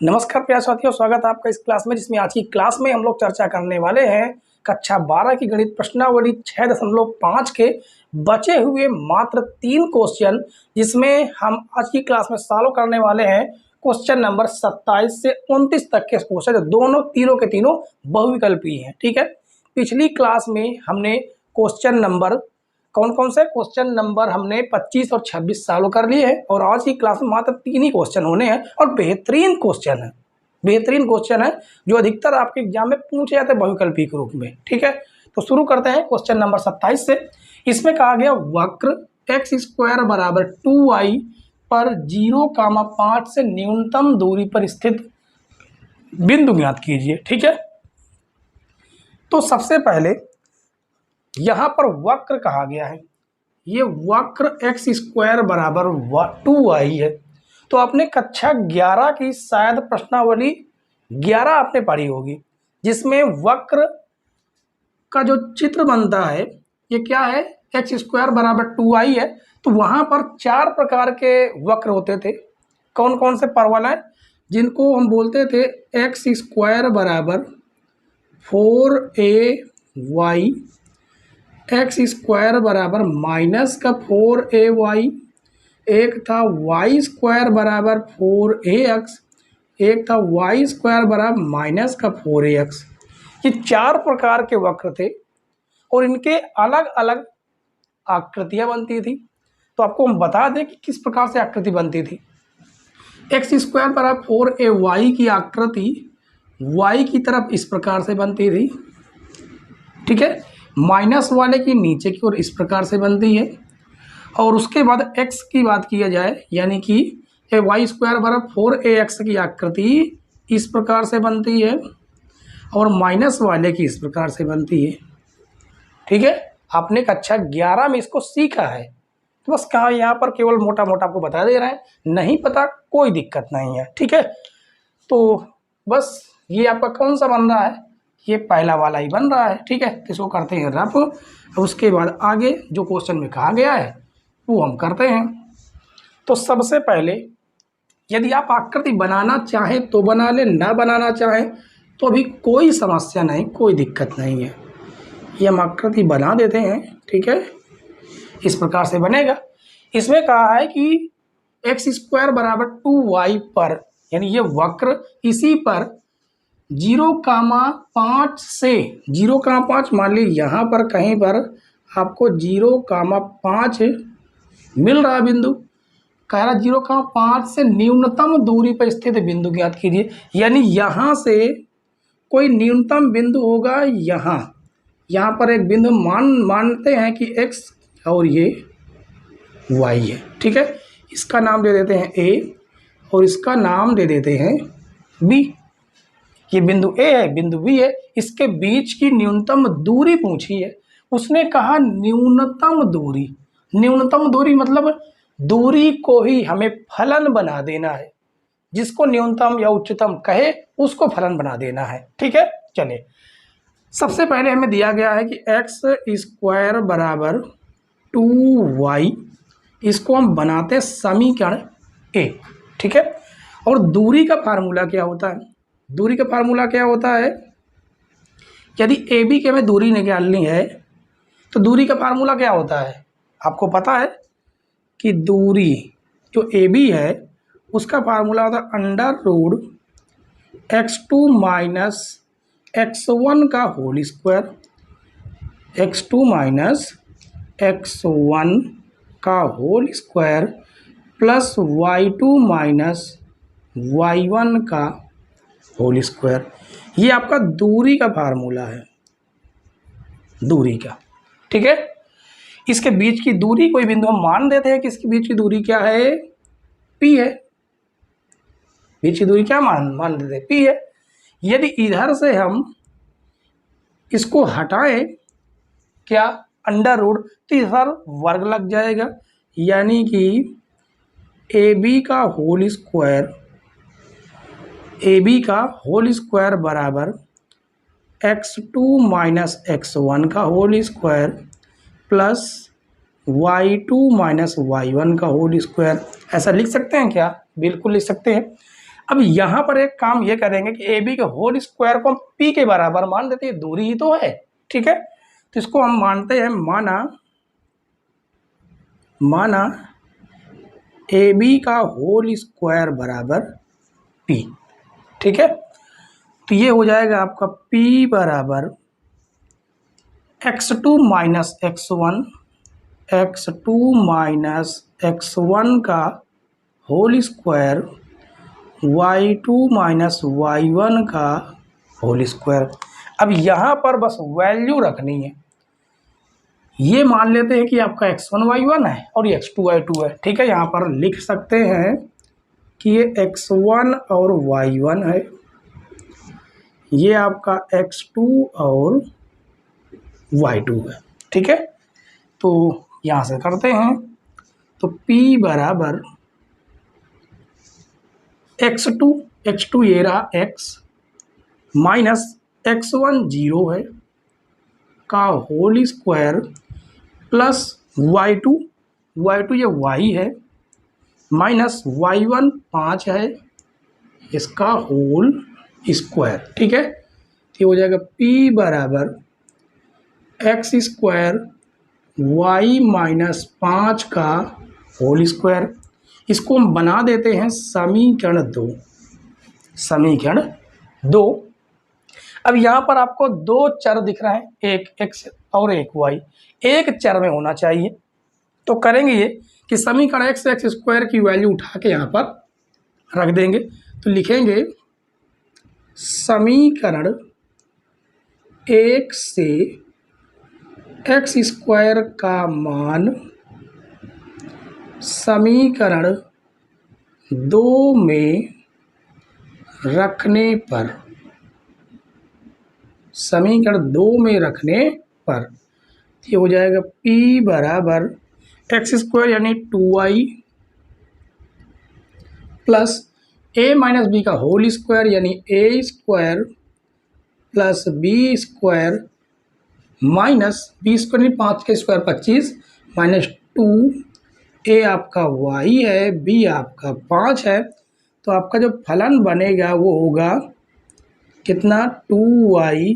नमस्कार प्यारे साथियों, स्वागत है आपका इस क्लास में, जिसमें आज की क्लास में हम लोग चर्चा करने वाले हैं कक्षा 12 की गणित प्रश्नावली 6.5 के बचे हुए मात्र 3 क्वेश्चन, जिसमें हम आज की क्लास में सॉल्व करने वाले हैं क्वेश्चन नंबर 27 से 29 तक के क्वेश्चन। दोनों तीनों के तीनों बहुविकल्पी हैं। ठीक है, पिछली क्लास में हमने क्वेश्चन नंबर कौन कौन से क्वेश्चन नंबर हमने 25 और 26 सॉल्व कर लिए हैं, और आज की क्लास में मात्र 3 ही क्वेश्चन होने हैं और बेहतरीन क्वेश्चन है जो अधिकतर आपके एग्जाम में पूछे जाते हैं बहुविकल्पी के रूप में। ठीक है, तो शुरू करते हैं क्वेश्चन नंबर 27 से। इसमें कहा गया वक्र x² बराबर 2y पर 0,5 से न्यूनतम दूरी पर स्थित बिंदु ज्ञात कीजिए। ठीक है, तो सबसे पहले यहां पर वक्र कहा गया है, ये वक्र x² बराबर 2y है। तो आपने कक्षा 11 की शायद प्रश्नावली 11 आपने पढ़ी होगी, जिसमें वक्र का जो चित्र बनता है ये क्या है, x² बराबर 2y है। तो वहां पर 4 प्रकार के वक्र होते थे। कौन कौन से परवल हैं, जिनको हम बोलते थे x² बराबर 4ay, x² बराबर -4ay, एक था y² बराबर 4ax, एक था y² बराबर -4ax। ये 4 प्रकार के वक्र थे और इनके अलग अलग आकृतियां बनती थी। तो आपको हम बता दें कि किस प्रकार से आकृति बनती थी। x² बराबर 4ay की आकृति y की तरफ इस प्रकार से बनती थी। ठीक है, माइनस वाले की नीचे की ओर इस प्रकार से बनती है। और उसके बाद x की बात किया जाए, यानी कि y² बराबर 4ax की आकृति इस प्रकार से बनती है और माइनस वाले की इस प्रकार से बनती है। ठीक है, आपने कक्षा 11 में इसको सीखा है, तो बस कहाँ यहाँ पर केवल मोटा मोटा आपको बता दे रहे हैं, नहीं पता कोई दिक्कत नहीं है। ठीक है, तो बस ये आपका कौन सा बन रहा है, ये पहला वाला ही बन रहा है। ठीक है, तो इसको करते हैं रफ। उसके बाद आगे जो क्वेश्चन में कहा गया है वो हम करते हैं। तो सबसे पहले यदि आप आकृति बनाना चाहें तो बना लें, ना बनाना चाहें तो अभी कोई समस्या नहीं, कोई दिक्कत नहीं है। ये हम आकृति बना देते हैं। ठीक है, इस प्रकार से बनेगा। इसमें कहा है कि x² बराबर 2y पर, यानी ये वक्र इसी पर 0,5 से 0,5 मान लीजिए, यहाँ पर कहीं पर आपको 0,5 मिल रहा बिंदु, कह रहा 0,5 से न्यूनतम दूरी पर स्थित बिंदु ज्ञात कीजिए। यानी यहाँ से कोई न्यूनतम बिंदु होगा, यहाँ पर एक बिंदु मानते हैं कि x और ये y है। ठीक है, इसका नाम दे देते हैं a और इसका नाम दे देते हैं b। ये बिंदु A है, बिंदु B है, इसके बीच की न्यूनतम दूरी पूछी है। उसने कहा न्यूनतम दूरी मतलब दूरी को ही हमें फलन बना देना है। जिसको न्यूनतम या उच्चतम कहे उसको फलन बना देना है। ठीक है, चलिए सबसे पहले हमें दिया गया है कि x² बराबर 2y, इसको हम बनाते समीकरण A। ठीक है, और दूरी का फार्मूला क्या होता है, दूरी का फार्मूला क्या होता है, यदि AB की हमें दूरी निकालनी है तो दूरी का फार्मूला क्या होता है, आपको पता है कि दूरी जो AB है उसका फार्मूला होता है √x2 माइनस x1 का whole square, x2 minus x1 का whole square plus y2 minus y1 का होल स्क्वायर। ये आपका दूरी का फार्मूला है, दूरी का। ठीक है, इसके बीच की दूरी कोई बिंदु हम मान देते हैं कि इसके बीच की दूरी क्या है, P है। बीच की दूरी क्या मान देते हैं, P है। यदि इधर से हम इसको हटाएं क्या, √, तो इधर वर्ग लग जाएगा, यानी कि AB का होल स्क्वायर बराबर x2 माइनस x1 का whole square plus y2 minus y1 का होल स्क्वायर। ऐसा लिख सकते हैं क्या, बिल्कुल लिख सकते हैं। अब यहाँ पर एक काम ये करेंगे कि ए बी के होल स्क्वायर को हम पी के बराबर मान देते हैं, दूरी ही तो है, ठीक है। तो इसको हम मानते हैं, माना ए बी का होल स्क्वायर बराबर पी, ठीक है। तो ये हो जाएगा आपका p बराबर x2 माइनस x1 का whole square y2 minus y1 का होल स्क्वायर। अब यहाँ पर बस वैल्यू रखनी है। ये मान लेते हैं कि आपका x1 y1 है और ये x2 y2 है, ठीक है। यहाँ पर लिख सकते हैं कि ये x1 और y1 है, ये आपका x2 और y2 है, ठीक है। तो यहाँ से करते हैं, तो p बराबर x2 ये रहा x माइनस x1 0 है का होल स्क्वायर प्लस y2 ये y है माइनस y1 5 है इसका होल स्क्वायर, ठीक है। तो ये हो जाएगा p बराबर x स्क्वायर y माइनस 5 का होल स्क्वायर। इसको हम बना देते हैं समीकरण 2। अब यहाँ पर आपको दो चर दिख रहे हैं, एक x और एक y, एक चर में होना चाहिए। तो करेंगे ये कि समीकरण x स्क्वायर की वैल्यू उठा के यहाँ पर रख देंगे। तो लिखेंगे समीकरण 1 से x स्क्वायर का मान समीकरण 2 में रखने पर, ये हो जाएगा p बराबर x स्क्वायर यानी 2y plus a minus B का होल स्क्वायर यानी a square plus b square minus b square यानी 5 का स्क्वायर 25 माइनस 2, a आपका y है, b आपका 5 है। तो आपका जो फलन बनेगा वो होगा कितना, 2y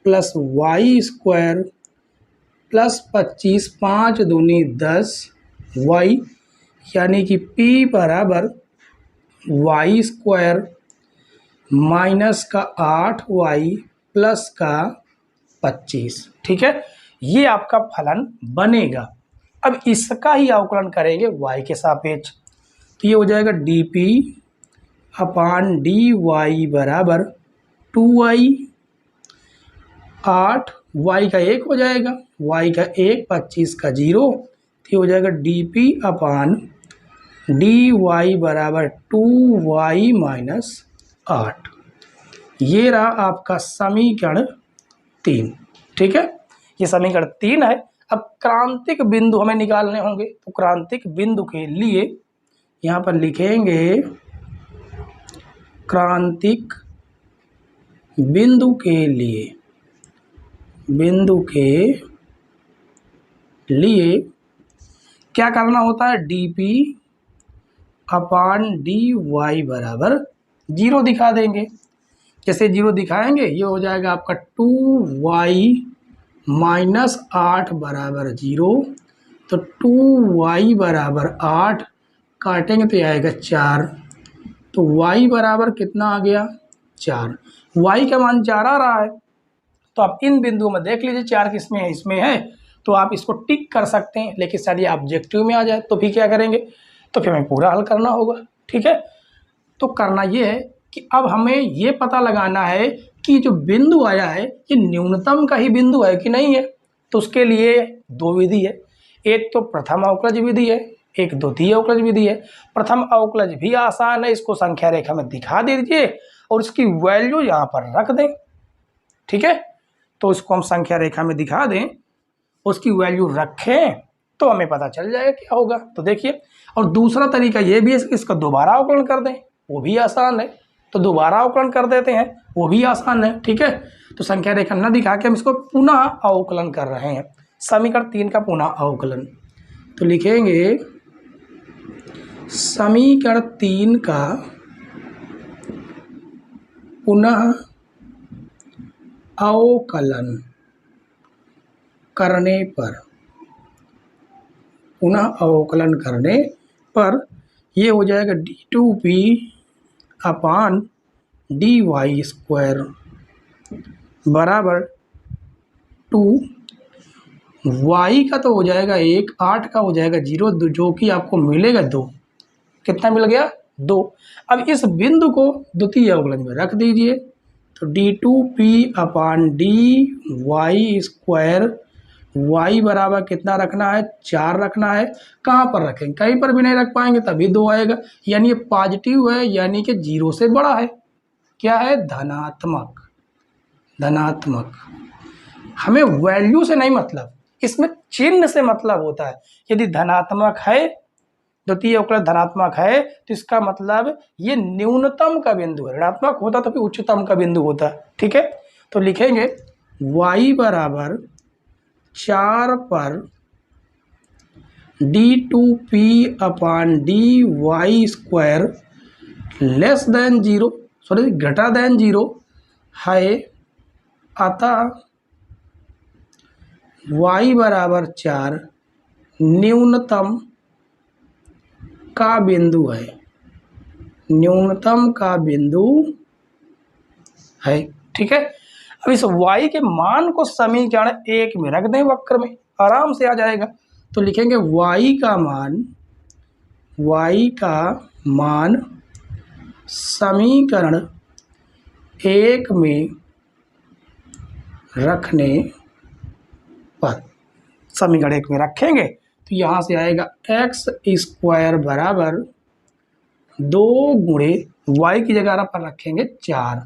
plus y square plus 25, 5 दूनी 10 y, यानी कि p बराबर y स्क्वायर माइनस का 8y प्लस का 25, ठीक है। ये आपका फलन बनेगा। अब इसका ही अवकलन करेंगे y के सापेक्ष। तो ये हो जाएगा dp अपान dy बराबर 2y, 8 y का 1 हो जाएगा, y का 1 25 का 0, तो ये हो जाएगा dp अपान dy बराबर 2y माइनस 8। ये रहा आपका समीकरण 3, ठीक है। ये समीकरण 3 है। अब क्रांतिक बिंदु हमें निकालने होंगे। तो क्रांतिक बिंदु के लिए यहाँ पर लिखेंगे, क्रांतिक बिंदु के लिए क्या करना होता है, dp अपान dy बराबर 0 दिखा देंगे। जैसे 0 दिखाएंगे ये हो जाएगा आपका 2y माइनस 8 बराबर 0। तो 2y बराबर 8 काटेंगे तो आएगा 4। तो y बराबर कितना आ गया, 4। y का मान 4 आ रहा है। तो आप इन बिंदुओं में देख लीजिए 4 किसमें है, इसमें है। तो आप इसको टिक कर सकते हैं, लेकिन सर ये ऑब्जेक्टिव में आ जाए तो फिर क्या करेंगे, तो फिर हमें पूरा हल करना होगा, ठीक है। तो करना ये है कि अब हमें ये पता लगाना है कि जो बिंदु आया है ये न्यूनतम का ही बिंदु है कि नहीं है। तो उसके लिए दो विधि है, एक तो प्रथम अवकलज विधि है, एक द्वितीय अवकलज विधि है। प्रथम अवकलज भी आसान है, इसको संख्या रेखा में दिखा दीजिए और इसकी वैल्यू यहाँ पर रख दें, ठीक है। तो इसको हम संख्या रेखा में दिखा दें, उसकी वैल्यू रखें तो हमें पता चल जाएगा क्या होगा। तो देखिए, और दूसरा तरीका ये भी है कि इसका दोबारा अवकलन कर दें, वो भी आसान है। तो दोबारा अवकलन कर देते हैं, वो भी आसान है, ठीक है। तो संख्या रेखा न दिखा के हम इसको पुनः अवकलन कर रहे हैं, समीकरण 3 का पुनः अवकलन। तो लिखेंगे समीकरण 3 का पुनः अवकलन करने पर ये हो जाएगा d2p अपान dy स्क्वायर बराबर 2। y का तो हो जाएगा 1, 8 का हो जाएगा 0, जो कि आपको मिलेगा 2। कितना मिल गया? 2। अब इस बिंदु को द्वितीय अवकलन में रख दीजिए, तो d2p अपान dy स्क्वायर y बराबर कितना रखना है? 4 रखना है। कहाँ पर रखेंगे? कहीं पर भी नहीं रख पाएंगे, तभी 2 आएगा। यानी ये पॉजिटिव है, यानी कि 0 से बड़ा है। क्या है? धनात्मक। हमें वैल्यू से नहीं मतलब, इसमें चिन्ह से मतलब होता है। यदि धनात्मक है, द्वितीय अवकलन धनात्मक है, तो इसका मतलब ये न्यूनतम का बिंदु है। ऋणात्मक होता तो फिर उच्चतम का बिंदु होता। ठीक है, तो लिखेंगे y बराबर 4 पर d2p अपान dy square less than 0, sorry greater than 0 है, अतः y बराबर 4 न्यूनतम का बिंदु है। न्यूनतम का बिंदु है। ठीक है, अब इस y के मान को समीकरण 1 में रख दें, वक्र में आराम से आ जाएगा। तो लिखेंगे y का मान समीकरण 1 में रखने पर, समीकरण 1 में रखेंगे तो यहाँ से आएगा x स्क्वायर बराबर 2 गुणे y की जगह पर रखेंगे 4,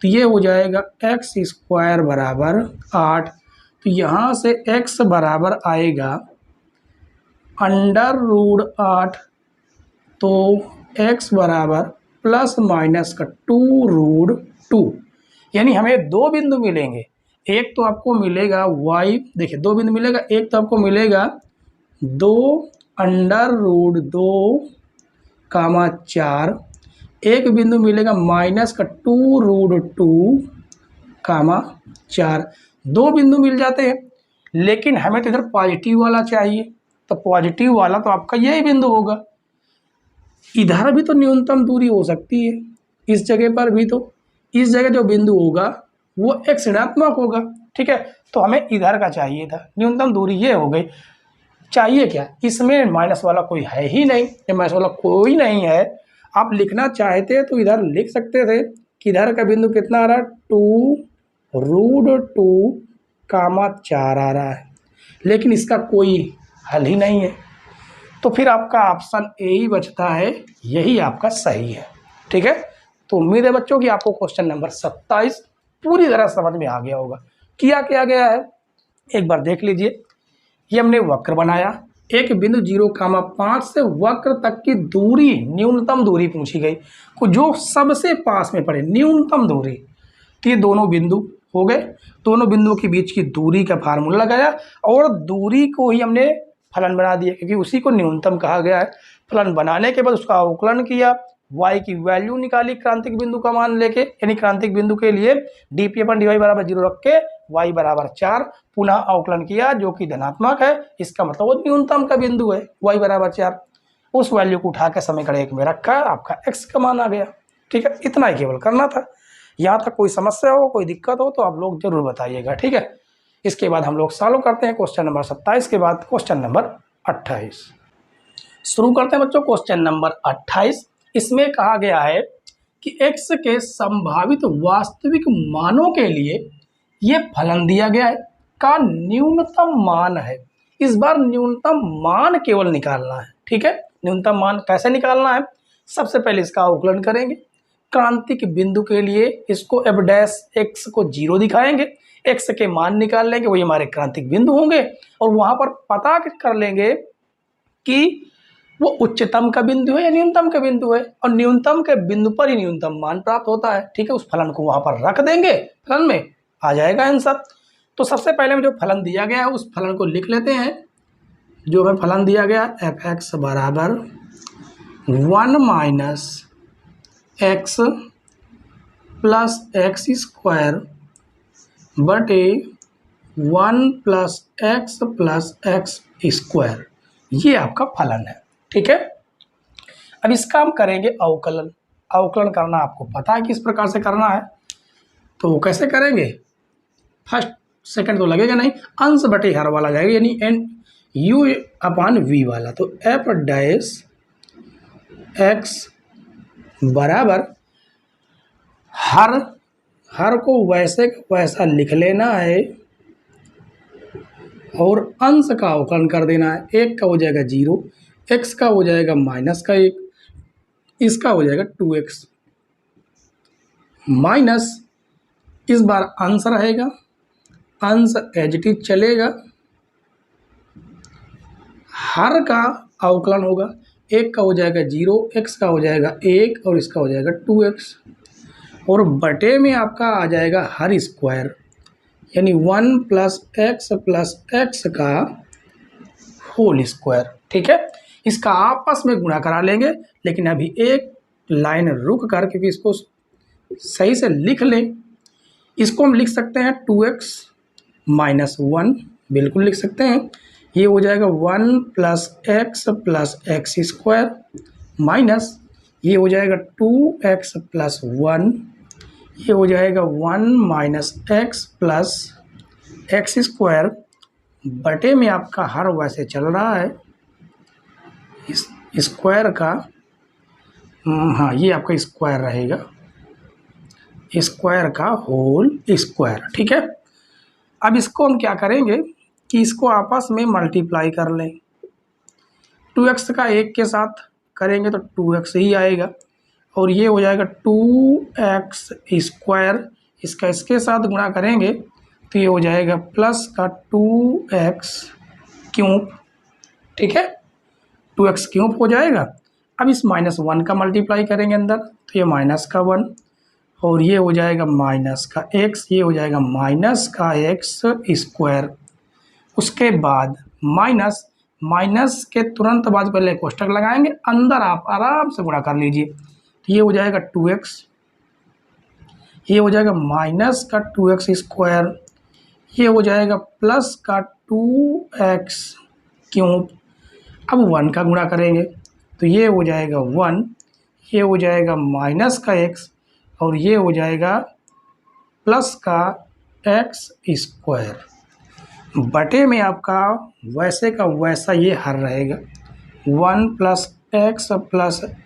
तो ये हो जाएगा x स्क्वायर बराबर 8। तो यहाँ से x बराबर आएगा √8, तो x बराबर प्लस माइनस का 2√2। यानी हमें 2 बिंदु मिलेंगे। एक तो आपको मिलेगा y, देखिए 2 बिंदु मिलेगा। एक तो आपको मिलेगा 2√2, 4, एक बिंदु मिलेगा माइनस का 2√2, 4। 2 बिंदु मिल जाते हैं, लेकिन हमें तो इधर पॉजिटिव वाला चाहिए, तो पॉजिटिव वाला तो आपका यही बिंदु होगा। इधर भी तो न्यूनतम दूरी हो सकती है, इस जगह पर भी, तो इस जगह जो बिंदु होगा वो x ऋणात्मक होगा। ठीक है, तो हमें इधर का चाहिए था, न्यूनतम दूरी ये हो गई। चाहिए क्या? इसमें माइनस वाला कोई है ही नहीं, ये माइनस वाला कोई नहीं है। आप लिखना चाहते तो इधर लिख सकते थे कि इधर का बिंदु कितना आ रहा है? 2√2, 4 आ रहा है, लेकिन इसका कोई हल ही नहीं है। तो फिर आपका ऑप्शन ए ही बचता है, यही आपका सही है। ठीक है, तो उम्मीद है बच्चों कि आपको क्वेश्चन नंबर 27 पूरी तरह समझ में आ गया होगा। किया गया है एक बार देख लीजिए। ये हमने वक्र बनाया, एक बिंदु 0,5 से वक्र तक की दूरी, न्यूनतम दूरी पूछी गई, जो सबसे पास में पड़े, न्यूनतम दूरी। तो ये दोनों बिंदु हो गए, दोनों बिंदुओं के बीच की दूरी का फार्मूला लगाया और दूरी को ही हमने फलन बना दिया, क्योंकि उसी को न्यूनतम कहा गया है। फलन बनाने के बाद उसका अवकलन किया, y की वैल्यू निकाली क्रांतिक बिंदु का मान लेके, यानी क्रांतिक बिंदु के लिए dp अपन dy बराबर 0 रख के y बराबर 4 पुनः अवकलन किया, जो कि धनात्मक है। इसका मतलब वो न्यूनतम का बिंदु है, y बराबर 4। उस वैल्यू को उठा के समीकरण 1 में रखा, आपका x का मान आ गया। ठीक है, इतना ही केवल करना था। यहाँ तक कोई समस्या हो, कोई दिक्कत हो तो आप लोग जरूर बताइएगा। ठीक है, इसके बाद हम लोग सॉल्व करते हैं क्वेश्चन नंबर 27 के बाद क्वेश्चन नंबर 28। शुरू करते हैं बच्चों क्वेश्चन नंबर 28। इसमें कहा गया है कि x के संभावित वास्तविक मानों के लिए ये फलन दिया गया है का न्यूनतम मान है। इस बार न्यूनतम मान केवल निकालना है। ठीक है, न्यूनतम मान कैसे निकालना है? सबसे पहले इसका अवकलन करेंगे। क्रांतिक बिंदु के लिए इसको f' को 0 दिखाएंगे, x के मान निकाल लेंगे, वही हमारे क्रांतिक बिंदु होंगे, और वहां पर पता कर लेंगे कि वो उच्चतम का बिंदु है या न्यूनतम का बिंदु है, और न्यूनतम के बिंदु पर ही न्यूनतम मान प्राप्त होता है। ठीक है, उस फलन को वहां पर रख देंगे, फलन में आ जाएगा आंसर। तो सबसे पहले में जो फलन दिया गया है उस फलन को लिख लेते हैं। जो हमें फलन दिया गया f(x) बराबर 1 - x प्लस एक्स स्क्वायर बटे 1 प्लस एक्स स्क्वायर, ये आपका फलन है। ठीक है, अब इसका हम करेंगे अवकलन। अवकलन करना आपको पता है किस प्रकार से करना है, तो कैसे करेंगे, फर्स्ट सेकंड तो लगेगा नहीं, अंश बटे हर वाला जाएगा, यानी एन यू अपान वी वाला। तो एफ डैश एक्स बराबर हर को वैसे वैसा लिख लेना है और अंश का अवकलन कर देना है। एक का हो जाएगा 0, एक्स का हो जाएगा -1, इसका हो जाएगा 2x माइनस, इस बार अंश रहेगा, अंश एज इट इज चलेगा, हर का अवकलन होगा, एक का हो जाएगा 0, एक्स का हो जाएगा 1 और इसका हो जाएगा 2x, और बटे में आपका आ जाएगा हर स्क्वायर, यानी 1 प्लस एक्स का होल स्क्वायर। ठीक है, इसका आपस में गुणा करा लेंगे, लेकिन अभी एक लाइन रुक कर क्योंकि इसको सही से लिख लें। इसको हम लिख सकते हैं 2x माइनस 1, बिल्कुल लिख सकते हैं। ये हो जाएगा 1 प्लस एक्स स्क्वायर माइनस, ये हो जाएगा 2x प्लस 1, ये हो जाएगा 1 minus x plus x square, बटे में आपका हर वैसे चल रहा है इस स्क्वायर का, हाँ ये आपका स्क्वायर रहेगा, स्क्वायर का होल स्क्वायर। ठीक है, अब इसको हम क्या करेंगे कि इसको आपस में मल्टीप्लाई कर लें। 2x का 1 के साथ करेंगे तो 2x ही आएगा, और ये हो जाएगा 2x स्क्वायर, इसका इसके साथ गुणा करेंगे तो ये हो जाएगा प्लस का 2x क्यूब। ठीक है, 2x क्यूब हो जाएगा। अब इस -1 का मल्टीप्लाई करेंगे अंदर तो ये माइनस का 1, और ये हो जाएगा माइनस का x, ये हो जाएगा माइनस का x स्क्वायर। उसके बाद माइनस के तुरंत बाद पहले कोष्टक लगाएंगे, अंदर आप आराम से गुणा कर लीजिए, तो ये हो जाएगा 2x, ये हो जाएगा माइनस का 2x स्क्वायर, ये हो जाएगा प्लस का 2x क्यूब। अब 1 का गुणा करेंगे तो ये हो जाएगा 1, ये हो जाएगा माइनस का x, और ये हो जाएगा प्लस का x स्क्वायर, बटे में आपका वैसे का वैसा ये हर रहेगा, 1 प्लस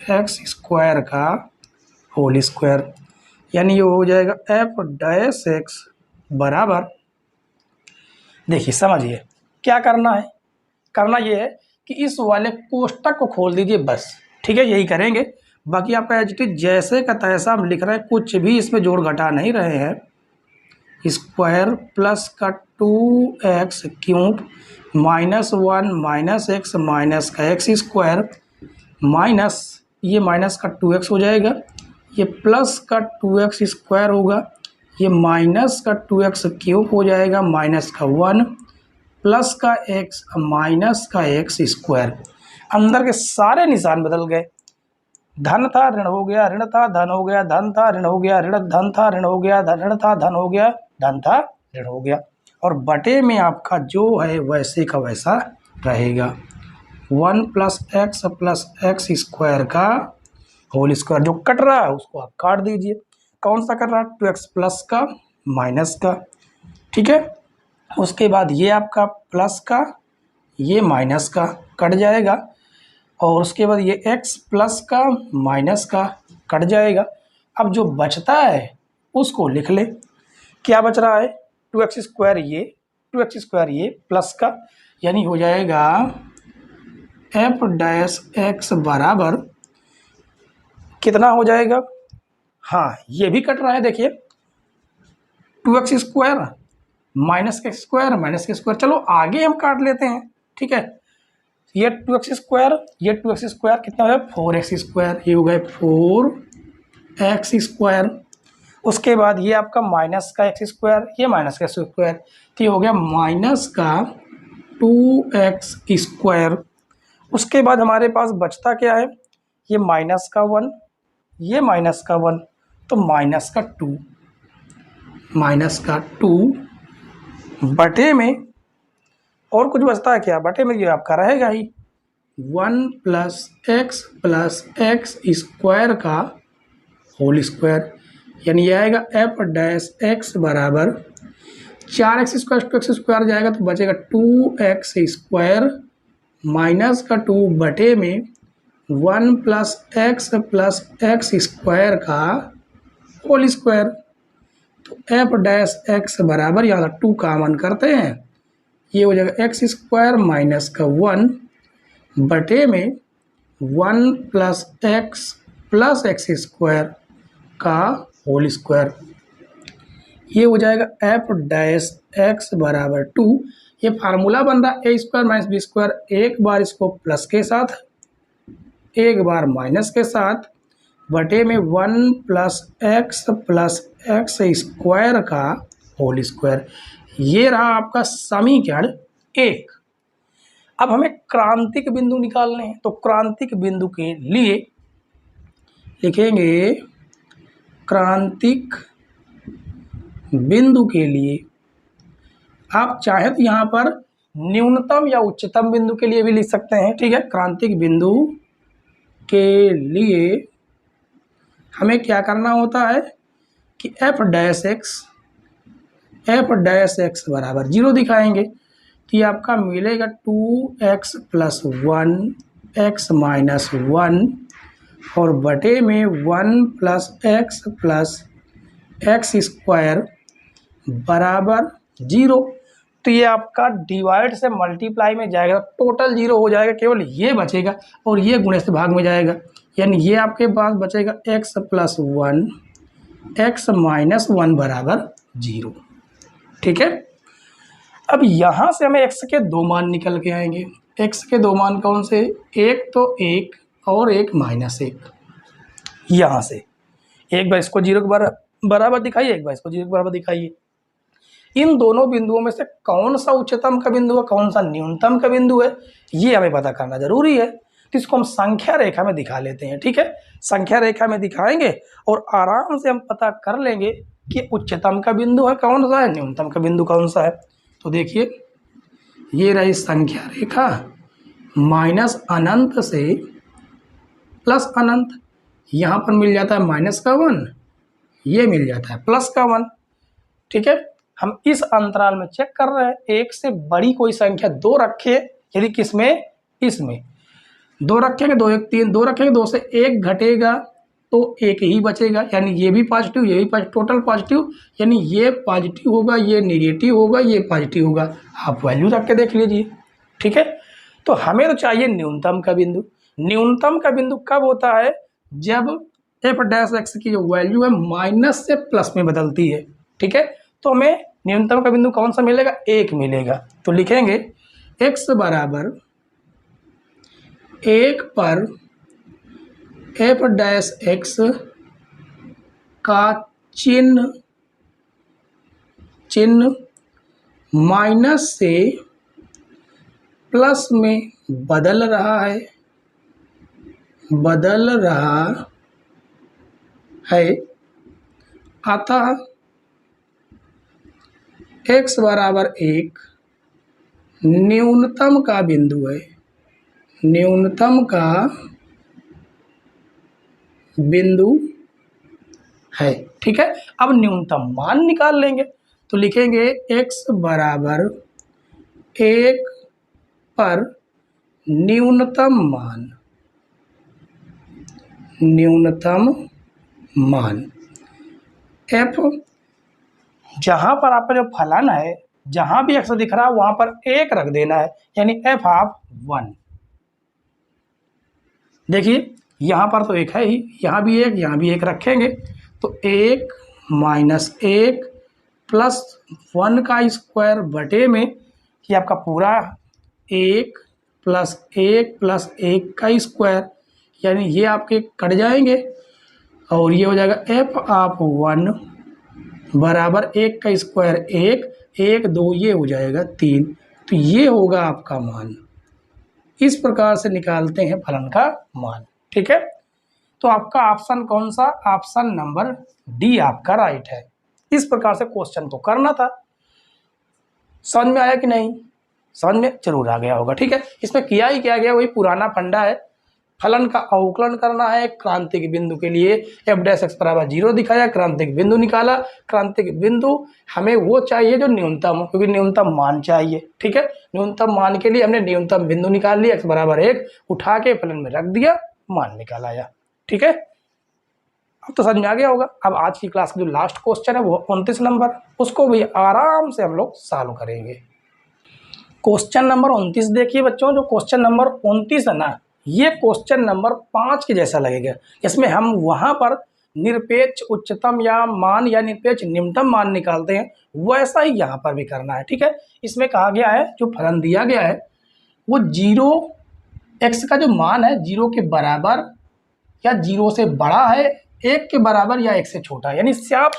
एक्स स्क्वायर का होल स्क्वायर, यानी ये हो जाएगा एफ डैश एक्स बराबर, देखिए समझिए क्या करना है, करना ये है कि इस वाले कोष्टक को खोल दीजिए बस। ठीक है, यही करेंगे, बाकी आपका एच टी जैसे का तैसा हम लिख रहे हैं, कुछ भी इसमें जोड़ घटा नहीं रहे हैं। स्क्वायर प्लस का 2x cube minus 1 minus x minus का एक्स स्क्वायर माइनस, ये माइनस का 2x हो जाएगा, ये प्लस का 2x स्क्वायर होगा, ये माइनस का 2x क्यूब हो जाएगा, माइनस का 1 प्लस का x माइनस का x स्क्वायर। अंदर के सारे निशान बदल गए, धन था ऋण हो गया, ऋण था धन हो गया, धन था ऋण हो गया, ऋण धन था ऋण हो गया, ऋण था धन हो गया, धन था ऋण हो गया, और बटे में आपका जो है वैसे का वैसा रहेगा, 1 प्लस एक्स स्क्वायर का होल स्क्वायर। जो कट रहा है उसको आप काट दीजिए, कौन सा कट रहा है, 2x प्लस का माइनस का। ठीक है, उसके बाद ये आपका प्लस का, ये माइनस का कट जाएगा, और उसके बाद ये x प्लस का माइनस का कट जाएगा। अब जो बचता है उसको लिख ले, क्या बच रहा है, 2x स्क्वायर ये प्लस का, यानी हो जाएगा एफ डैश एक्स बराबर कितना हो जाएगा, हाँ ये भी कट रहा है, देखिए 2x स्क्वायर माइनस का स्क्वायर, चलो आगे हम काट लेते हैं। ठीक है, ये 2x स्क्वायर, ये 2x स्क्वायर कितना हो गया, 4x स्क्वायर, ये हो गया 4x स्क्वायर। उसके बाद ये आपका माइनस का x स्क्वायर, ये माइनस का स्क्वायर, तो ये हो गया माइनस का 2x स्क्वायर। उसके बाद हमारे पास बचता क्या है, ये माइनस का 1, ये माइनस का 1, तो माइनस का टू बटे में और कुछ बचता है क्या, बटे में ये आपका रहेगा ही 1 प्लस एक्स स्क्वायर का होल स्क्वायर, यानी ये आएगा एफ डैश एक्स बराबर 4x square to x square जाएगा तो बचेगा 2x स्क्वायर माइनस का 2 बटे में 1 प्लस एक्स स्क्वायर का होल स्क्वायर। तो एफ डैश एक्स बराबर यहाँ 2 कामन करते हैं, ये हो जाएगा एक्स स्क्वायर माइनस का 1 बटे में 1 प्लस एक्स स्क्वायर का होल स्क्वायर, ये हो जाएगा एफ डैश एक्स बराबर 2। ये फार्मूला बन रहा है ए स्क्वायर माइनस बी स्क्वायर, एक बार इसको प्लस के साथ एक बार माइनस के साथ बटे में 1 प्लस एक्स स्क्वायर का होल स्क्वायर, ये रहा आपका समीकरण 1। अब हमें क्रांतिक बिंदु निकालने हैं, तो क्रांतिक बिंदु के लिए लिखेंगे, क्रांतिक बिंदु के लिए आप चाहे तो यहाँ पर न्यूनतम या उच्चतम बिंदु के लिए भी लिख सकते हैं, ठीक है। क्रांतिक बिंदु के लिए हमें क्या करना होता है कि एफ डैश एक्स बराबर 0 दिखाएंगे, तो ये आपका मिलेगा 2x प्लस 1 x माइनस 1 और बटे में 1 प्लस एक्स स्क्वायर बराबर 0। तो ये आपका डिवाइड से मल्टीप्लाई में जाएगा, टोटल 0 हो जाएगा, केवल ये बचेगा और ये गुणे से भाग में जाएगा, यानी ये आपके पास बचेगा x प्लस 1 x माइनस 1 बराबर 0, ठीक है। अब यहाँ से हमें x के 2 मान निकल के आएंगे। x के 2 मान कौन से, एक तो 1 और एक -1। यहाँ से एक बार इसको 0 के बराबर दिखाइए, एक बार इसको 0 के बराबर दिखाइए। इन दोनों बिंदुओं में से कौन सा उच्चतम का बिंदु है, कौन सा न्यूनतम का बिंदु है, ये हमें पता करना जरूरी है। तो इसको हम संख्या रेखा में दिखा लेते हैं, ठीक है। संख्या रेखा में दिखाएंगे और आराम से हम पता कर लेंगे कि उच्चतम का बिंदु है कौन सा है, न्यूनतम का बिंदु कौन सा है। तो देखिए, ये रही संख्या रेखा, माइनस अनंत से प्लस अनंत, यहाँ पर मिल जाता है माइनस का 1, ये मिल जाता है प्लस का 1, ठीक है। हम इस अंतराल में चेक कर रहे हैं, एक से बड़ी कोई संख्या 2 रखे, यदि किसमें, इसमें 2 रखेंगे, 2 1 3, 2 रखेंगे, 2 से 1 घटेगा तो 1 ही बचेगा, यानी ये भी पॉजिटिव, ये भी पॉजिटिव, टोटल पॉजिटिव, यानी ये पॉजिटिव होगा, ये नेगेटिव होगा, ये पॉजिटिव होगा। आप वैल्यू रख के देख लीजिए, ठीक है। तो हमें तो चाहिए न्यूनतम का बिंदु। न्यूनतम का बिंदु कब होता है, जब एफ डैश एक्स की जो वैल्यू है माइनस से प्लस में बदलती है, ठीक है। तो हमें न्यूनतम का बिंदु कौन सा मिलेगा, 1 मिलेगा। तो लिखेंगे x बराबर 1 पर एफ डैश एक्स का चिन्ह माइनस से प्लस में बदल रहा है, अतः x बराबर 1 न्यूनतम का बिंदु है, न्यूनतम का बिंदु है, ठीक है। अब न्यूनतम मान निकाल लेंगे, तो लिखेंगे x बराबर 1 पर न्यूनतम मान f, जहाँ पर आपका जो फलन है, जहाँ भी x दिख रहा है वहाँ पर 1 रख देना है, यानी f ऑफ 1। देखिए यहाँ पर तो 1 है ही, यहाँ भी 1, यहाँ भी 1 रखेंगे, तो 1 माइनस 1 प्लस 1 का स्क्वायर बटे में ये आपका पूरा 1 प्लस 1 प्लस 1 का स्क्वायर, यानी ये आपके कट जाएंगे और ये हो जाएगा f ऑफ 1 बराबर 1 का स्क्वायर 1, 1 2 ये हो जाएगा 3। तो ये होगा आपका मान। इस प्रकार से निकालते हैं फलन का मान, ठीक है। तो आपका ऑप्शन कौन सा? ऑप्शन नंबर डी आपका राइट है। इस प्रकार से क्वेश्चन को करना था। समझ में आया कि नहीं? समझ में जरूर आ गया होगा। ठीक है, इसमें किया ही क्या गया, वही पुराना फंडा है। फलन का अवकलन करना है क्रांतिक बिंदु के लिए। एफ डैश एक्स बराबर 0 दिखाया, क्रांतिक बिंदु निकाला। क्रांतिक बिंदु हमें वो चाहिए जो न्यूनतम हो, क्योंकि न्यूनतम मान चाहिए। ठीक है, न्यूनतम मान के लिए हमने न्यूनतम बिंदु निकाल लिया, एक्स बराबर 1 उठा के फलन में रख दिया, मान निकाला या। ठीक है, अब तो समझ में आ गया होगा। अब आज की क्लास का जो लास्ट क्वेश्चन है वो 29 नंबर, उसको भी आराम से हम लोग सॉल्व करेंगे। क्वेश्चन नंबर 29 देखिए बच्चों, जो क्वेश्चन नंबर 29 है ना, ये क्वेश्चन नंबर 5 के जैसा लगेगा। इसमें हम वहां पर निरपेक्ष उच्चतम या मान या निरपेक्ष निम्नतम मान निकालते हैं, वैसा ही यहाँ पर भी करना है। ठीक है, इसमें कहा गया है जो फलन दिया गया है वो 0 एक्स का जो मान है 0 के बराबर या 0 से बड़ा है, 1 के बराबर या 1 से छोटा है। यानी साफ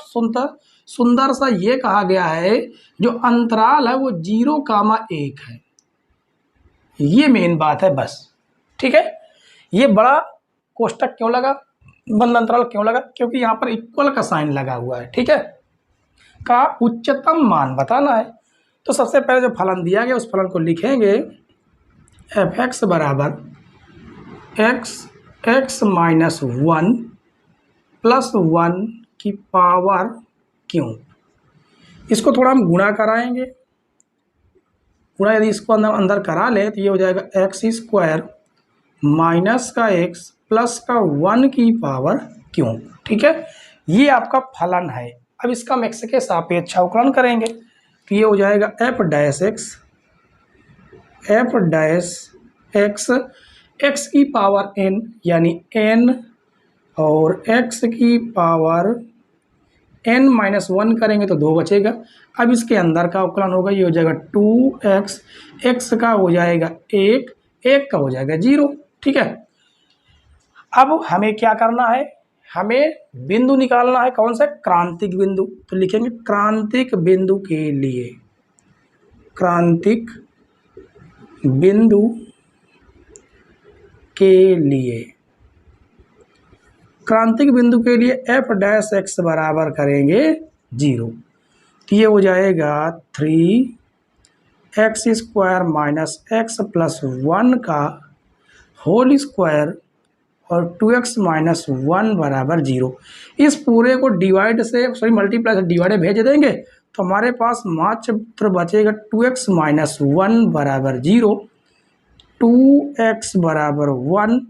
सुंदर सा ये कहा गया है जो अंतराल है वो 0,1 है। ये मेन बात है बस। ठीक है, ये बड़ा कोष्टक क्यों लगा, बंद अंतराल क्यों लगा? क्योंकि यहाँ पर इक्वल का साइन लगा हुआ है। ठीक है, का उच्चतम मान बताना है। तो सबसे पहले जो फलन दिया गया उस फलन को लिखेंगे एफ एक्स बराबर एक्स माइनस 1 प्लस 1 की पावर क्यों। इसको थोड़ा हम गुणा कराएंगे। गुणा यदि इसको अंदर करा ले तो ये हो जाएगा एक्स स्क्वायर माइनस का एक्स प्लस का 1 की पावर क्यों। ठीक है, ये आपका फलन है। अब इसका हम एक्स के सापेक्ष अवकलन करेंगे तो ये हो जाएगा एफ डैश एक्स एक्स की पावर n यानी n और x की पावर n माइनस 1 करेंगे तो 2 बचेगा। अब इसके अंदर का अवकलन होगा, ये हो जाएगा 2x, x का हो जाएगा 1, 1 का हो जाएगा 0। ठीक है, अब हमें क्या करना है, हमें बिंदु निकालना है। कौन सा? क्रांतिक बिंदु। तो लिखेंगे क्रांतिक बिंदु के लिए, क्रांतिक बिंदु के लिए, क्रांतिक बिंदु के लिए एफ डैश एक्स बराबर करेंगे 0। तो ये हो जाएगा 3x square minus x plus 1 का होल स्क्वायर और 2x माइनस 1 बराबर 0। इस पूरे को डिवाइड से मल्टीप्लाई से डिवाइड भेज देंगे तो हमारे पास मात्र बचेगा 2x माइनस 1 बराबर 0, 2x बराबर 1,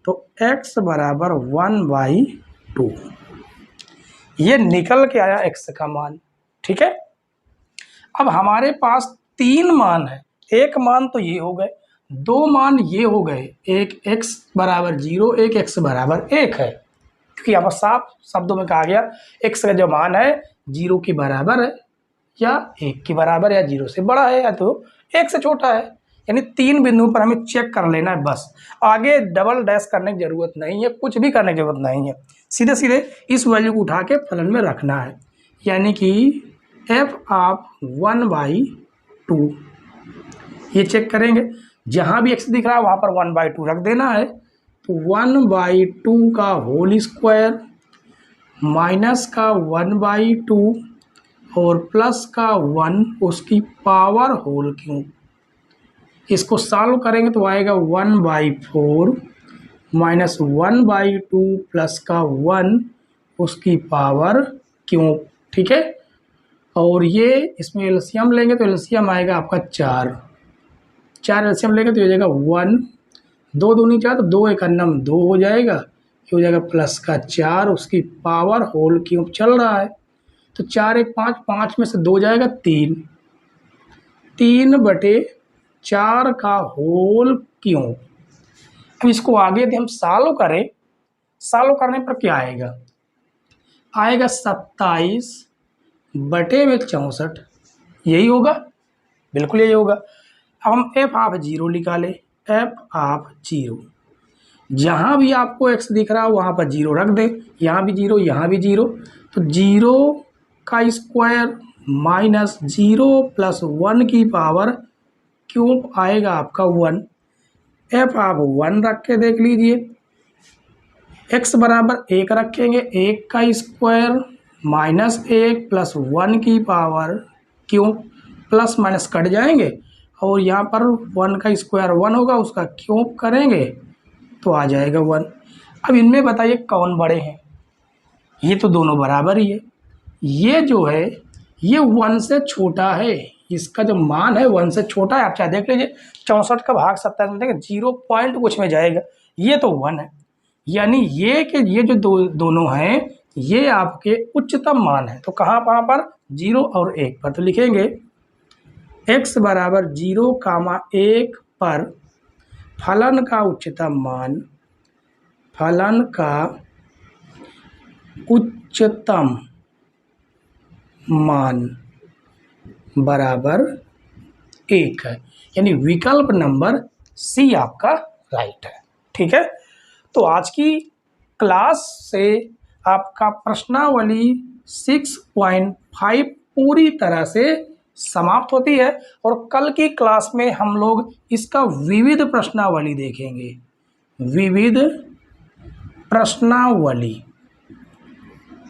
तो x बराबर 1/2। ये निकल के आया x का मान। ठीक है, अब हमारे पास 3 मान है। एक मान तो ये हो गए, 2 मान ये हो गए, एक x बराबर 0, एक x बराबर 1 है। क्योंकि यहाँ पर साफ शब्दों में कहा गया x का जो मान है 0 के बराबर है या 1 के बराबर या 0 से बड़ा है या तो 1 से छोटा है। यानी 3 बिंदुओं पर हमें चेक कर लेना है बस। आगे डबल डैश करने की जरूरत नहीं है, कुछ भी करने की जरूरत नहीं है। सीधे सीधे इस वैल्यू को उठा के फलन में रखना है। यानी कि f ऑफ 1/2 ये चेक करेंगे, जहाँ भी x दिख रहा है वहाँ पर 1/2 रख देना है। तो 1/2 का होल स्क्वायर माइनस का 1/2 और प्लस का 1 उसकी पावर होल क्यूब। इसको सॉल्व करेंगे तो आएगा 1/4 माइनस 1/2 प्लस का 1 उसकी पावर क्यूब। ठीक है, और ये इसमें एलसीएम लेंगे तो एलसीएम आएगा आपका 4 एलसीएम लेंगे तो हो जाएगा 1, 2 दूनी 4 तो 2 1 2 हो जाएगा। ये हो जाएगा प्लस का 4 उसकी पावर होल क्यूब चल रहा है। तो 4 1 5, 5 में से 2 जाएगा 3, 3/4 का होल क्यूब। अब इसको आगे यदि हम सॉल्व करें, सॉल्व करने पर क्या आएगा? आएगा 27/64। यही होगा, बिल्कुल यही होगा। अब हम एफ ऑफ 0 निकालें। एफ ऑफ 0, जहाँ भी आपको x दिख रहा है वहाँ पर 0 रख दे। यहाँ भी 0, यहाँ भी 0, तो 0 का स्क्वायर माइनस 0 प्लस 1 की पावर क्यूब आएगा आपका 1। एफ ऑफ 1 रख के देख लीजिए, x बराबर 1 रखेंगे, 1 का स्क्वायर माइनस 1 प्लस 1 की पावर क्यों, प्लस माइनस कट जाएंगे और यहाँ पर 1 का स्क्वायर 1 होगा, उसका क्यूब करेंगे तो आ जाएगा 1। अब इनमें बताइए कौन बड़े हैं, ये तो दोनों बराबर ही है। ये जो है ये 1 से छोटा है, इसका जो मान है 1 से छोटा है। आप चाहे देख लीजिए 64 का भाग 27 में देखें 0 पॉइंट कुछ में जाएगा, ये तो 1 है। यानी ये कि ये जो दोनों हैं ये आपके उच्चतम मान है। तो कहाँ पर 0 और 1 पर, तो लिखेंगे x बराबर 0, 1 पर फलन का उच्चतम मान, फलन का उच्चतम मान बराबर 1 है। यानी विकल्प नंबर सी आपका राइट है। ठीक है, तो आज की क्लास से आपका प्रश्नावली 6.5 पूरी तरह से समाप्त होती है और कल की क्लास में हम लोग इसका विविध प्रश्नावली देखेंगे, विविध प्रश्नावली।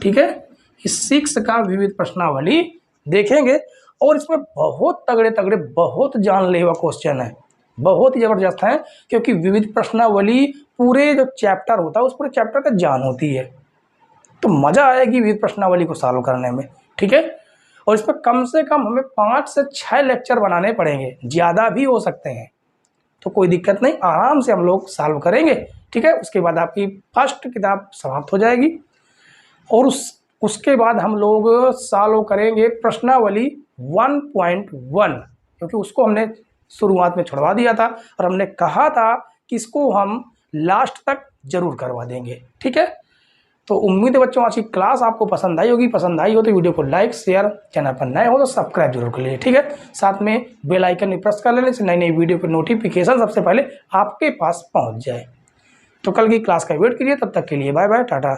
ठीक है, इस 6 का विविध प्रश्नावली देखेंगे और इसमें बहुत तगड़े तगड़े बहुत जानलेवा क्वेश्चन है, बहुत ही जबरदस्त है, क्योंकि विविध प्रश्नावली पूरे जो चैप्टर होता है उस पूरे चैप्टर का जान होती है, तो मज़ा आएगी विविध प्रश्नावली को सॉल्व करने में। ठीक है, और इसमें कम से कम हमें 5 से 6 लेक्चर बनाने पड़ेंगे, ज़्यादा भी हो सकते हैं, तो कोई दिक्कत नहीं, आराम से हम लोग सॉल्व करेंगे। ठीक है, उसके बाद आपकी फर्स्ट किताब समाप्त हो जाएगी और उसके बाद हम लोग सॉल्व करेंगे प्रश्नावली 1.1, क्योंकि उसको हमने शुरुआत में छुड़वा दिया था और हमने कहा था कि इसको हम लास्ट तक जरूर करवा देंगे। ठीक है, तो उम्मीद है बच्चों आज की क्लास आपको पसंद आई होगी। पसंद आई हो तो वीडियो को लाइक शेयर, चैनल पर नए हो तो सब्सक्राइब जरूर कर लीजिए। ठीक है, साथ में बेल आइकन भी प्रेस कर लेने से नई नई वीडियो की नोटिफिकेशन सबसे पहले आपके पास पहुंच जाए। तो कल की क्लास का वेट कीजिए, तब तक के लिए बाय बाय, टाटा।